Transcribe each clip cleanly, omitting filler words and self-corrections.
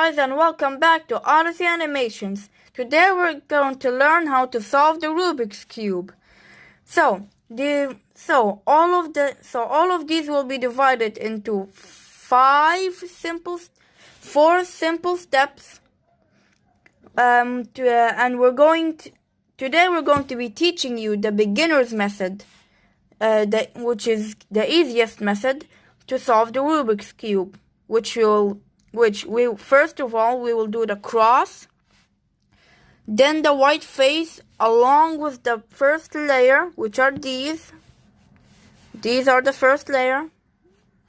guys, and welcome back to Odyssey Animations. Today we're going to learn how to solve the Rubik's Cube. So all of these will be divided into four simple steps. Today we're going to be teaching you the beginner's method, which is the easiest method to solve the Rubik's Cube. First of all, we will do the cross, then the white face along with the first layer, which are these. These are the first layer,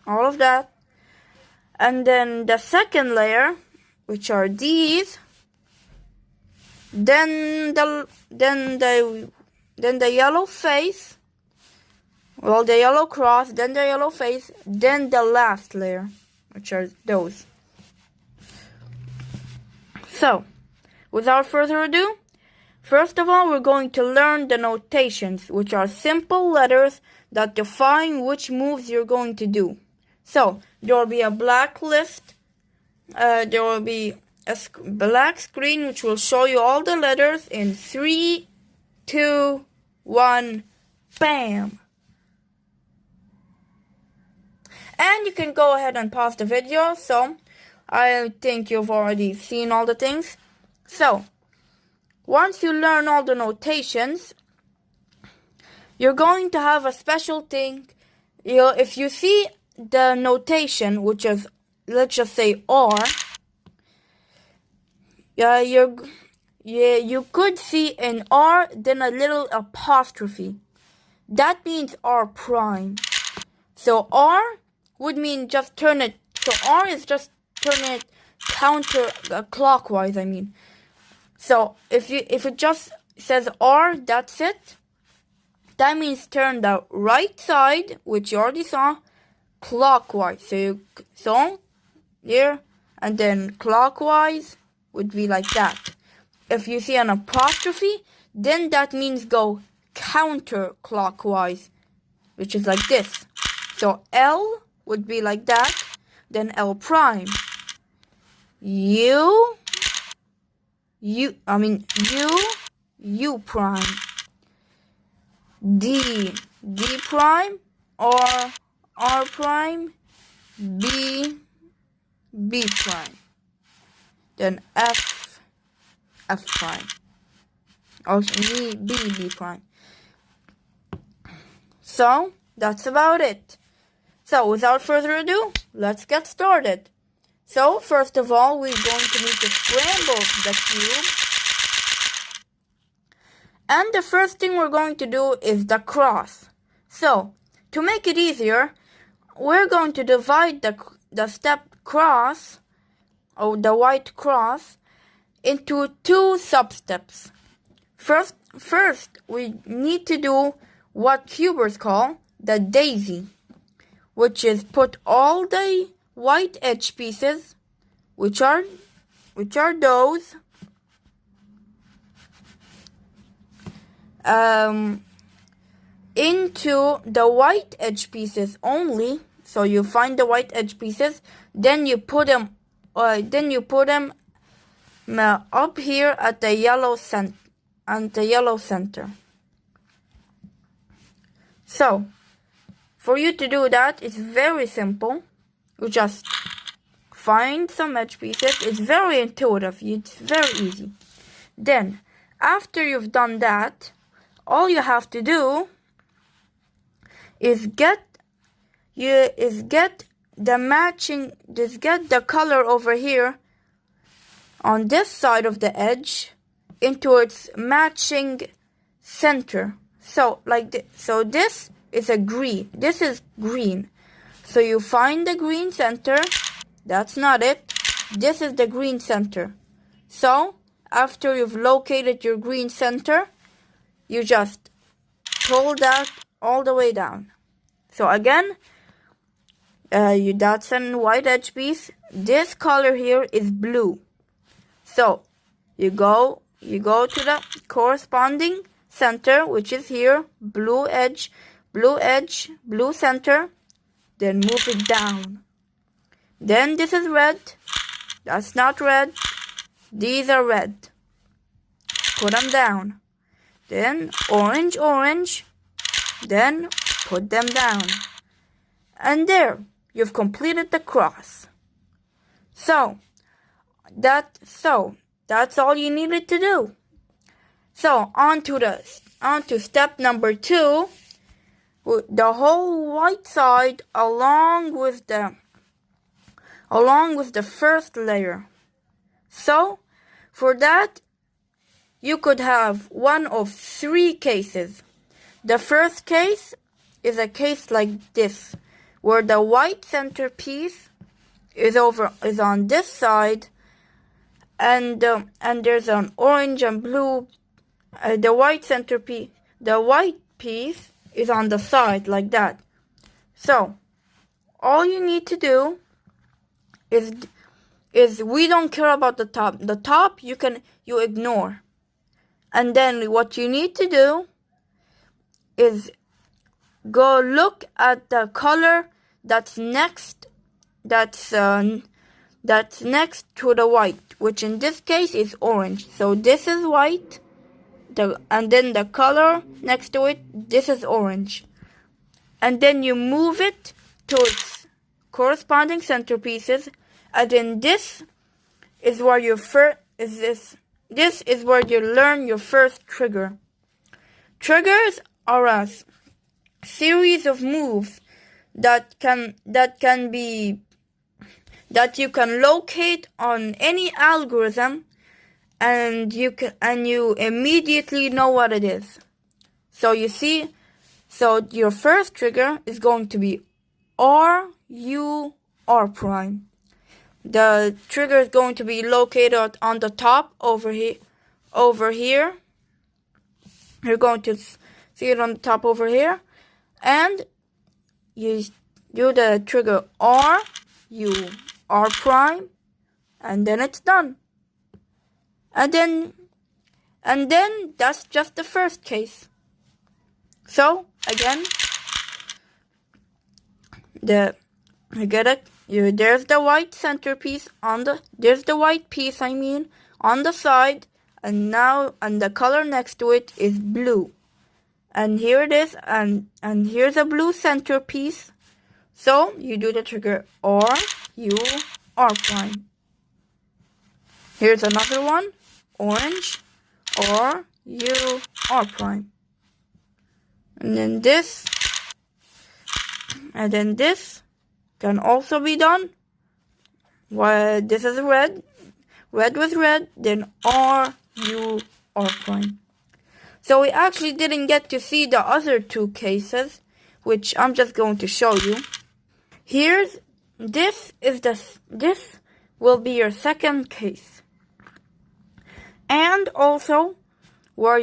all of that. And then the second layer, which are these. Then the yellow face, well, the yellow cross, then the yellow face, then the last layer, which are those. So, without further ado, first of all, we're going to learn the notations, which are simple letters that define which moves you're going to do. So, there will be a black list, there will be a black screen which will show you all the letters in 3, 2, 1, bam! And you can go ahead and pause the video, so I think you've already seen all the things. So, once you learn all the notations, you're going to have a special thing. If you see the notation, which is, let's just say R, you could see an R, then a little apostrophe. That means R prime. So R would mean just turn it. So R is just turn it clockwise. I mean. So if it just says R, that's it. That means turn the right side, which you already saw, clockwise. So here, and then clockwise would be like that. If you see an apostrophe, then that means go counterclockwise, which is like this. So L would be like that, then L prime. U prime. D prime, or R prime, B prime. Then F prime. Also B prime. So that's about it. So without further ado, let's get started. So first of all, we're going to need to scramble the cube. And the first thing we're going to do is the cross. So to make it easier, we're going to divide the step cross, or the white cross, into two sub-steps. First, we need to do what cubers call the daisy, which is put all the white edge pieces, which are those, into the white edge pieces only. So you find the white edge pieces, then you put them up here at the yellow center. So for you to do that, it's very simple. You just find some edge pieces. It's very intuitive. It's very easy. Then, after you've done that, all you have to do is get the color over here on this side of the edge into its matching center. So this is a green. This is green. So you find the green center. That's not it. This is the green center. So after you've located your green center, you just pull that all the way down. So again, that's a white edge piece. This color here is blue. So you go to the corresponding center, which is here, blue edge, blue center. Then move it down. Then this is red. That's not red. These are red. Put them down. Then orange, orange. Then put them down. And there, you've completed the cross. So that's all you needed to do. So on to step number 2. The whole white side along with the first layer. So for that, you could have one of 3 cases. The first case is a case like this, where the white centerpiece is on this side, and there's an orange and blue. The white piece is on the side like that. So all you need to do is we don't care about the top. The top you ignore. And then what you need to do is go look at the color that's next to the white, which in this case is orange. So this is white, and then the color next to it, this is orange. And then you move it to its corresponding centerpieces, and then this is where this is where you learn your first trigger. Triggers are a series of moves that you can locate on any algorithm, and you immediately know what it is. So you see, your first trigger is going to be R prime. The trigger is going to be located on the top over here. You're going to see it on the top over here, and you do the trigger R prime, and then it's done. And then that's just the first case. So again, there's the white centerpiece there's the white piece on the side, and the color next to it is blue. And here it is, and here's a blue centerpiece. So you do the trigger R prime. Here's another one, orange, R prime. And then this can also be done. Well, this is red with red, then R prime. So we actually didn't get to see the other 2 cases, which I'm just going to show you. This will be your second case, and also where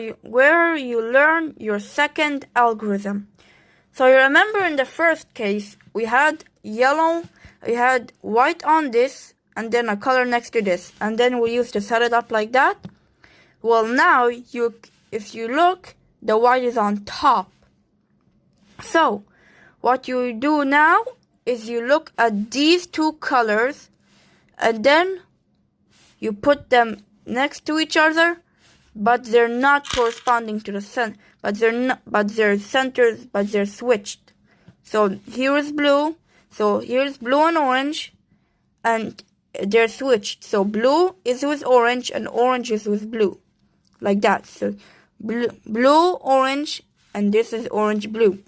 you learn your second algorithm. So you remember in the first case we had white on this, and then a color next to this, and then we used to set it up like that. Well, now if you look, the white is on top. So what you do now is you look at these 2 colors, and then you put them next to each other, but they're not corresponding to the center. But they're switched. So here is blue. So here's blue and orange, and they're switched. So blue is with orange, and orange is with blue, like that. So blue, orange, and this is orange, blue.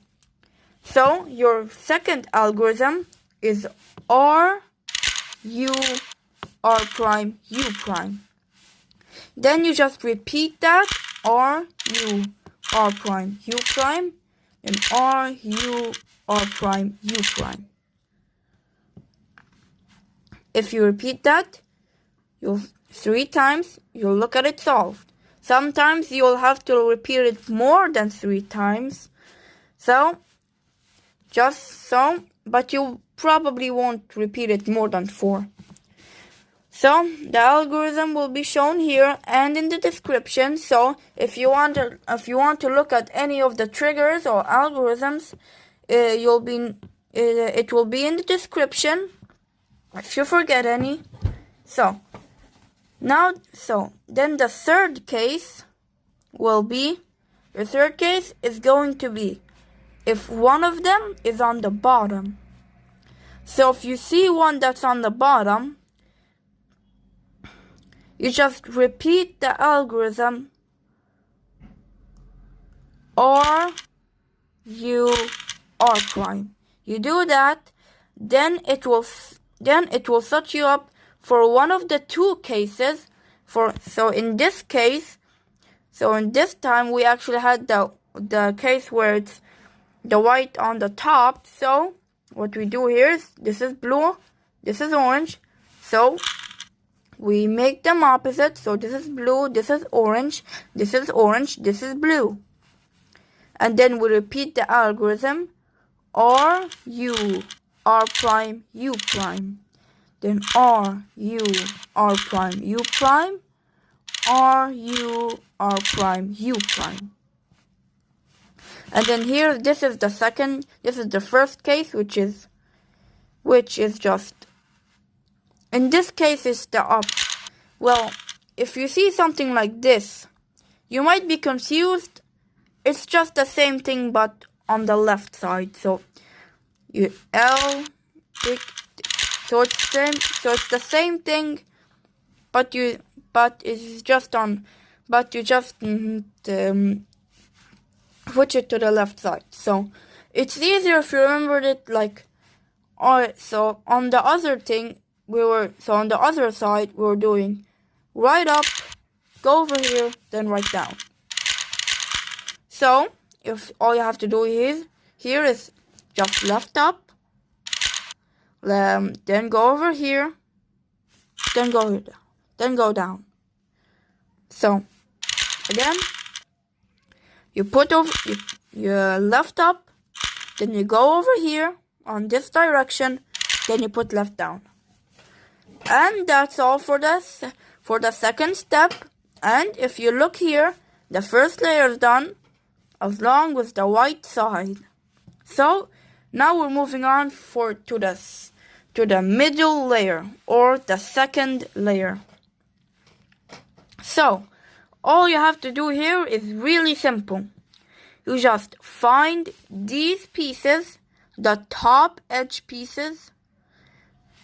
So your second algorithm is R prime, U prime. Then you just repeat that, R prime, U prime, and R prime, U prime. If you repeat that 3 times, you'll look at it solved. Sometimes you'll have to repeat it more than 3 times. But you probably won't repeat it more than 4. So the algorithm will be shown here and in the description. So if you want to look at any of the triggers or algorithms, it will be in the description. If you forget any, So then the third case is going to be if one of them is on the bottom. So if you see one that's on the bottom, you just repeat the algorithm or you are prime. You do that, then it will set you up for one of the two cases. So in this time we actually had the case where it's the white on the top. So what we do here is, this is blue, this is orange, so we make them opposite. So this is blue, this is orange, this is orange, this is blue. And then we repeat the algorithm, or U, R prime, U prime. Then R, U, R prime, U prime, R, U, R prime, U prime. And then here, this is the first case, which is just, in this case it's the up. Well, if you see something like this, you might be confused. It's just the same thing, but on the left side. So you L, so it's the same thing, but you just switch it to the left side. So it's easier if you remembered it like, alright. So on the other side we were doing right up, go over here, then right down. So if all you have to do here is just left up, then go over here, then go down. So again, you put over your left up, then you go over here on this direction, then you put left down. And that's all for the second step. And if you look here, the first layer is done, along with the white side. So now we're moving on to the middle layer, or the second layer. So all you have to do here is really simple. You just find these pieces, the top edge pieces.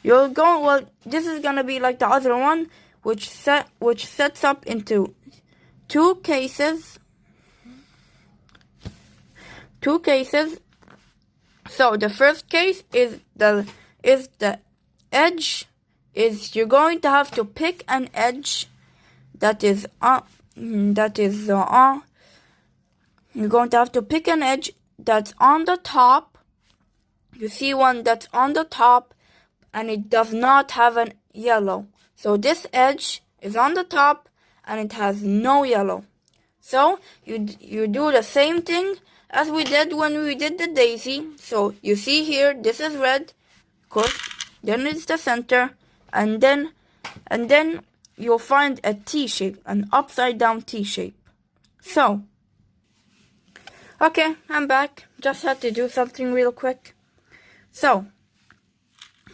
This is gonna be like the other one, which sets up into two cases. So the first case is the edge. You're going to have to pick an edge you're going to have to pick an edge that's on the top. You see one that's on the top and it does not have a yellow. So this edge is on the top and it has no yellow. So you do the same thing as we did when we did the daisy. So you see here, this is red, of course, then it's the center, and then you'll find a T shape, an upside down T shape. So, okay, I'm back. Just had to do something real quick. So,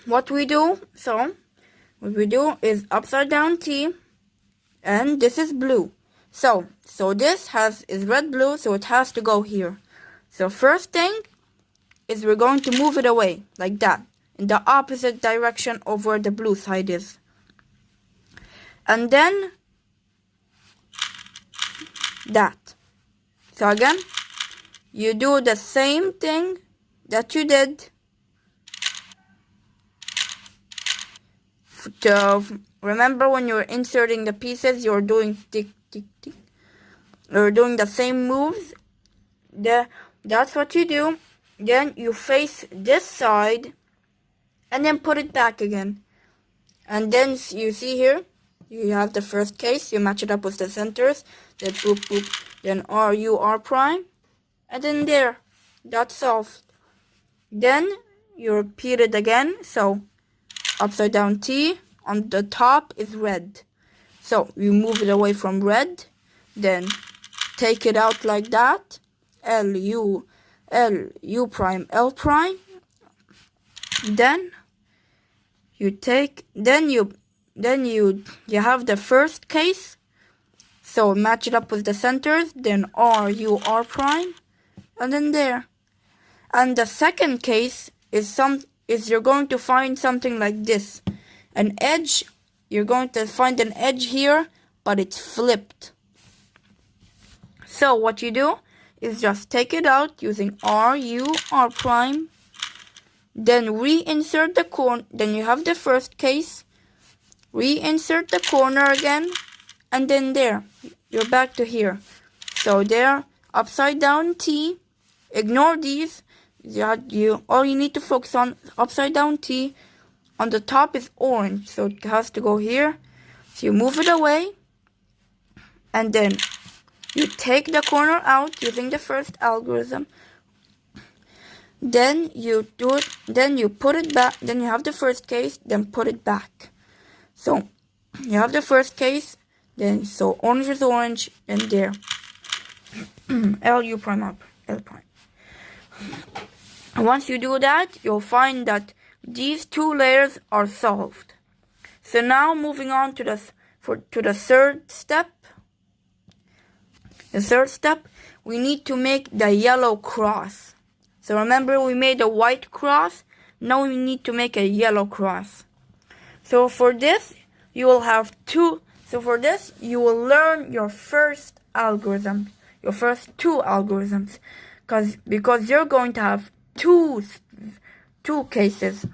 what we do is upside down T, and this is blue. So this is red blue, so it has to go here. So first thing is we're going to move it away like that, in the opposite direction of where the blue side is. And then that. So again, you do the same thing that you did remember when you were inserting the pieces, you're doing tick, tick, tick. You're doing the same moves. That's what you do. Then you face this side and then put it back again. And then you see here, you have the first case, you match it up with the centers, then boop, boop, then R, U, R prime, and then there, that's solved. Then you repeat it again, so upside down T, on the top is red. So you move it away from red, then take it out like that, L, U prime, L prime, then you you have the first case, so match it up with the centers, then R prime, and then there. And the second case is you're going to find something like this. An edge, you're going to find an edge here, but it's flipped. So what you do is just take it out using R prime, then reinsert the corner, then you have the first case, reinsert the corner again, and then there, you're back to here. So there, upside down T, ignore these, all you need to focus on upside down T. On the top is orange, so it has to go here. So you move it away, and then you take the corner out using the first algorithm. Then you do it, then you put it back, then you have the first case, then put it back. So you have the first case, then so orange is orange, and there. L prime up, L prime. And once you do that, you'll find that these two layers are solved. So now moving on to the third step. The third step, we need to make the yellow cross. So remember we made a white cross, now we need to make a yellow cross. So for this, you will have you will learn your first algorithm, your first two algorithms, because you're going to have two cases.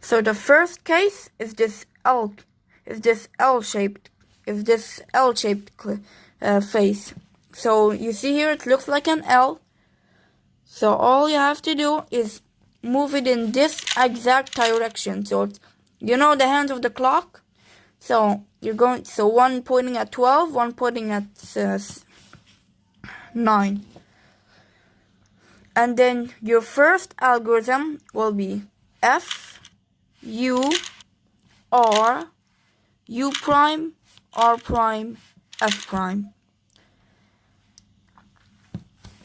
So the first case is this L-shaped face. So you see here it looks like an L. So all you have to do is move it in this exact direction. So you know the hands of the clock. So one pointing at 12, one pointing at 9. And then your first algorithm will be F, U, R, U prime, R prime, F prime.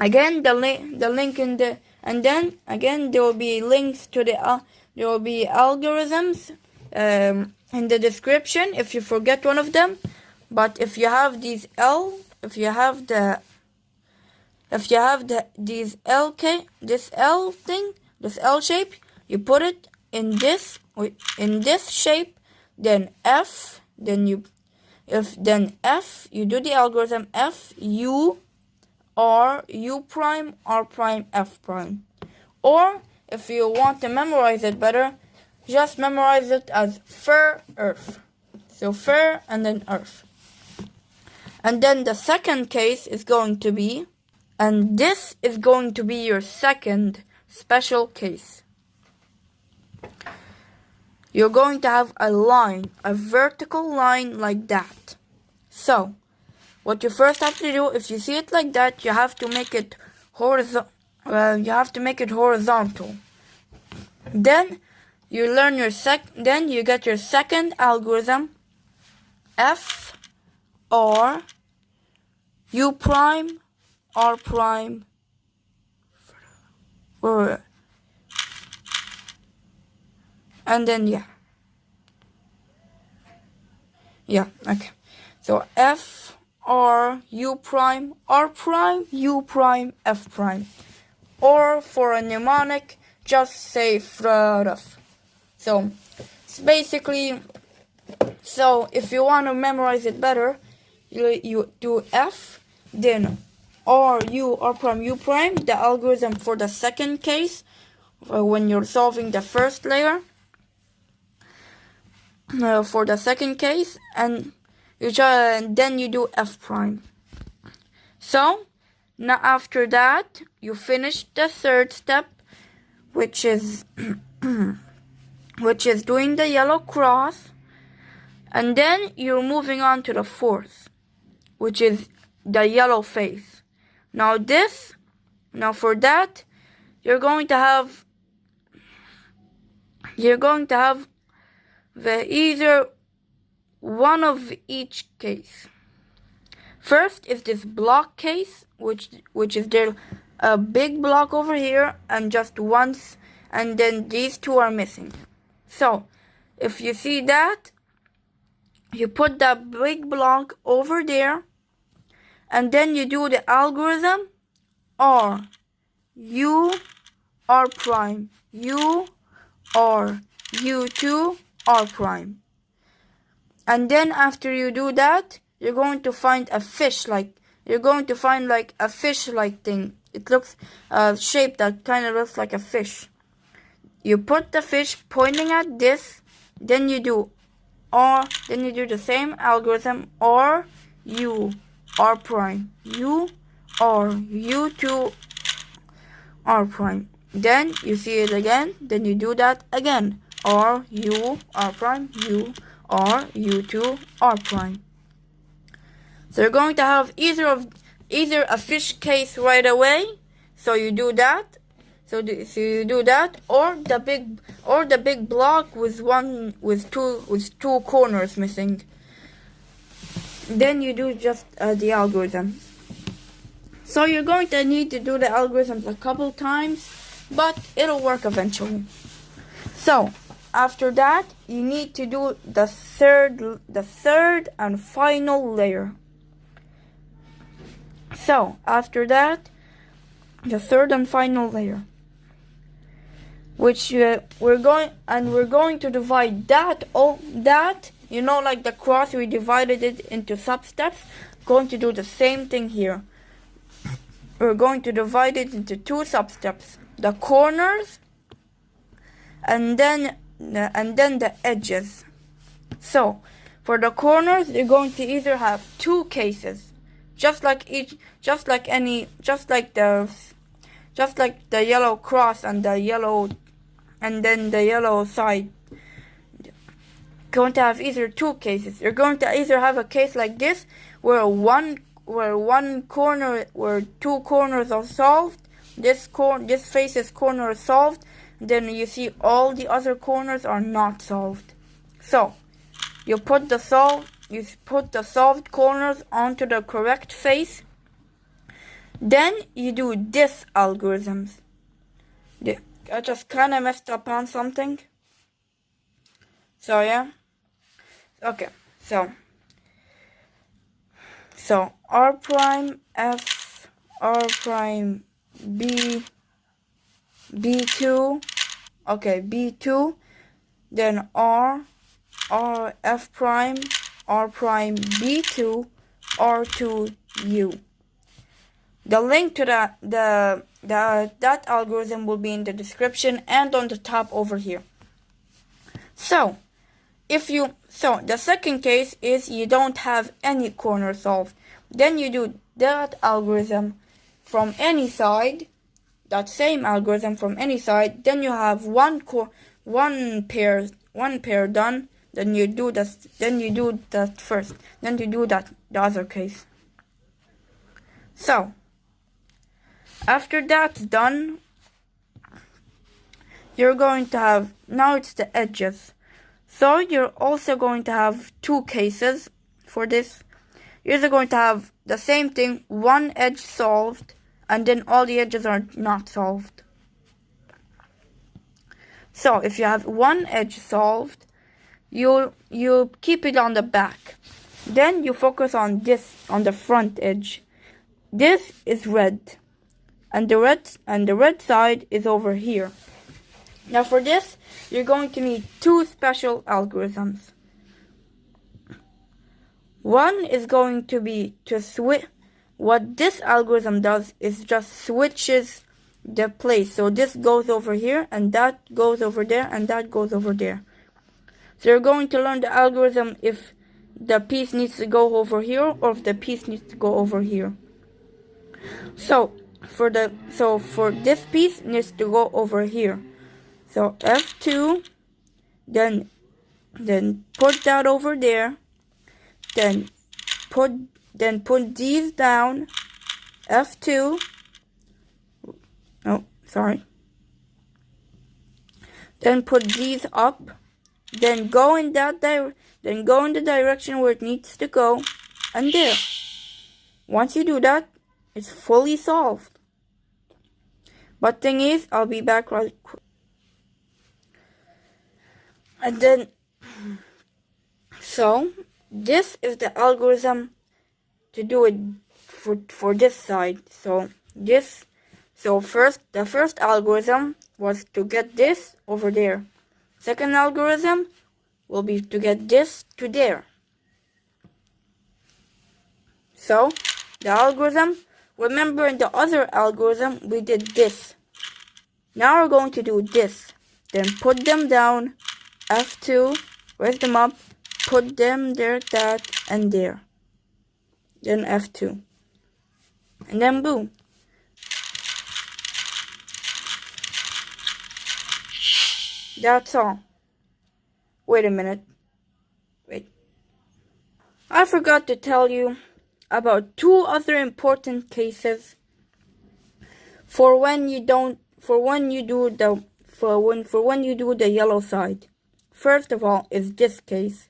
Again, the link in the, and then again there will be links to there will be algorithms in the description if you forget one of them. But if you have these this L shape, you put it in this shape, then F, you do the algorithm F, U, R, U prime, R prime, F prime. Or if you want to memorize it better, just memorize it as fur, earth. So fur and then earth. And then the second case is going to be, and this is going to be your second special case. You're going to have a vertical line like that. So what you first have to do, if you see it like that, you have to make it horizontal. Then you learn then you get your second algorithm, F, R, U prime, R prime, and then okay. So F, R, U prime, R prime, U prime, F prime. Or for a mnemonic, just say FRF. So it's basically, so if you want to memorize it better, you do F, then R, U, R prime, U prime, the algorithm for the second case, when you're solving the first layer, for the second case, and then you do F prime. So now after that, you finish the third step, which is doing the yellow cross, and then you're moving on to the fourth, which is the yellow face. Now for that, you're going to have either one of each case. First is this block case, which is there a big block over here and just once, and then these two are missing. So if you see that, you put that big block over there, and then you do the algorithm R, U, R prime, U, R, U2, R prime. And then after you do that, you're going to find a fish like a fish-like thing. It looks shape that kind of looks like a fish. You put the fish pointing at this, then you do the same algorithm R, U, R prime, U, R, U2, R prime. Then you see it again, then you do that again. R, U, R prime, U, R, U2, R prime. So you're going to have either a fish case right away, so you do that. So you do that, or the big block with two corners missing. Then you do just the algorithm. So you're going to need to do the algorithms a couple times, but it'll work eventually. So after that, you need to do the third and final layer. So after that, the third and final layer, which we're going to divide that like the cross, we divided it into sub-steps. Going to do the same thing here. We're going to divide it into two sub-steps: the corners and then the edges. So for the corners, you're going to either have two cases, just like the yellow cross and the yellow side. Going to have either two cases. You're going to either have a case like this where two corners are solved. This face's corner is solved. Then you see all the other corners are not solved. So you put the solved corners onto the correct face. Then you do this algorithms. I just kind of messed up on something. So yeah. Okay. So R prime F, R prime B, B2. Okay, B2. Then R F prime, R prime B2, R2 U. The link to that algorithm will be in the description and on the top over here. So the second case is you don't have any corner solved. Then you do that algorithm from any side, that same algorithm from any side. Then you have one pair done. Then you do that first. Then you do the other case. So after that's done, you're going to have, now it's the edges. So you're also going to have two cases for this. You're either going to have the same thing, one edge solved, and then all the edges are not solved. So if you have one edge solved, you keep it on the back. Then you focus on this, on the front edge. This is red, and the red side is over here. Now for this, you're going to need two special algorithms. One is going to be to switch. What this algorithm does is just switches the place. So this goes over here, and that goes over there, and that goes over there. So you're going to learn the algorithm if the piece needs to go over here or if the piece needs to go over here. So for this piece needs to go over here. So F2, then put that over there. Then put these down. F2. Oh, sorry. Then put these up. Then go in the direction where it needs to go, and there. Once you do that, it's fully solved. But thing is, I'll be back right quick. And then, so this is the algorithm to do it for this side. So first, the first algorithm was to get this over there. Second algorithm will be to get this to there. So the algorithm, remember in the other algorithm we did this. Now we're going to do this. Then put them down, F2, raise them up, put them there, that, and there. Then F2. And then boom. That's all. Wait a minute. Wait. I forgot to tell you about two other important cases for when you do the yellow side. First of all is this case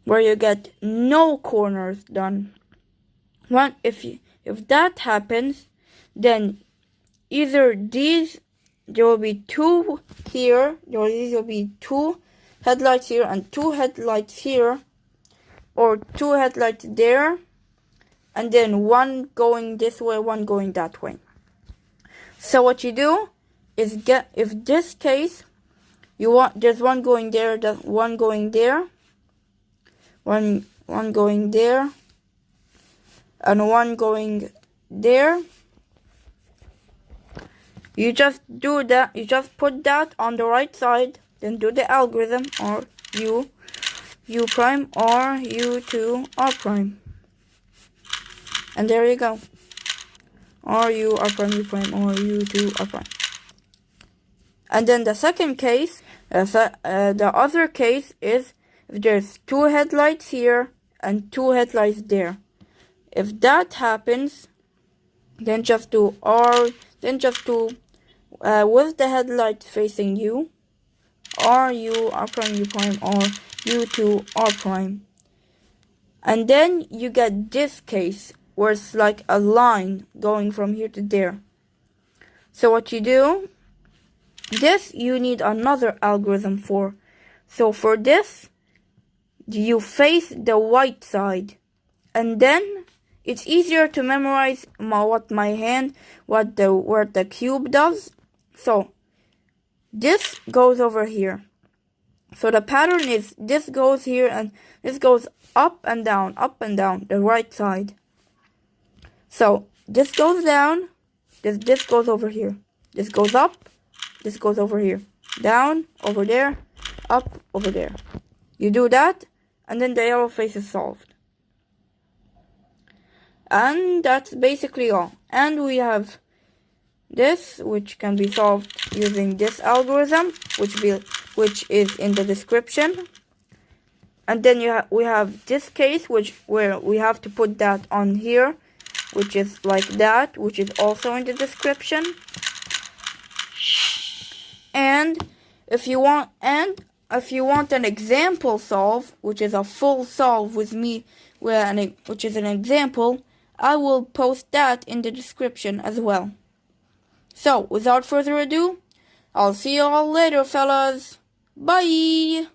where you get no corners done. If that happens, then either there will be two here, these will be two headlights here and two headlights here, or two headlights there, and then one going this way, one going that way. So what you do is if this case there's one going there, one going there, one going there, and one going there. You just do that. You just put that on the right side. Then do the algorithm, or U prime, or U2 R prime, and there you go. Or U R prime, U prime, or U2 R prime. And then the second case, the other case is if there's two headlights here and two headlights there. If that happens, then just do with the headlights facing you, or U R prime, U prime, or U2 R prime. And then you get this case where it's like a line going from here to there. So what you do, this you need another algorithm for. So for this, you face the white side, and then it's easier to memorize what the cube does. So this goes over here. So the pattern is this goes here and this goes up and down, the right side. So this goes down, this goes over here. This goes up, this goes over here. Down, over there, up, over there. You do that, and then the yellow face is solved. And that's basically all. And we have this, which can be solved using this algorithm, which is in the description. And then we have this case, where we have to put that on here, which is like that, which is also in the description. And if you want an example solve, which is a full solve with me, which is an example, I will post that in the description as well. So, without further ado, I'll see you all later, fellas. Bye!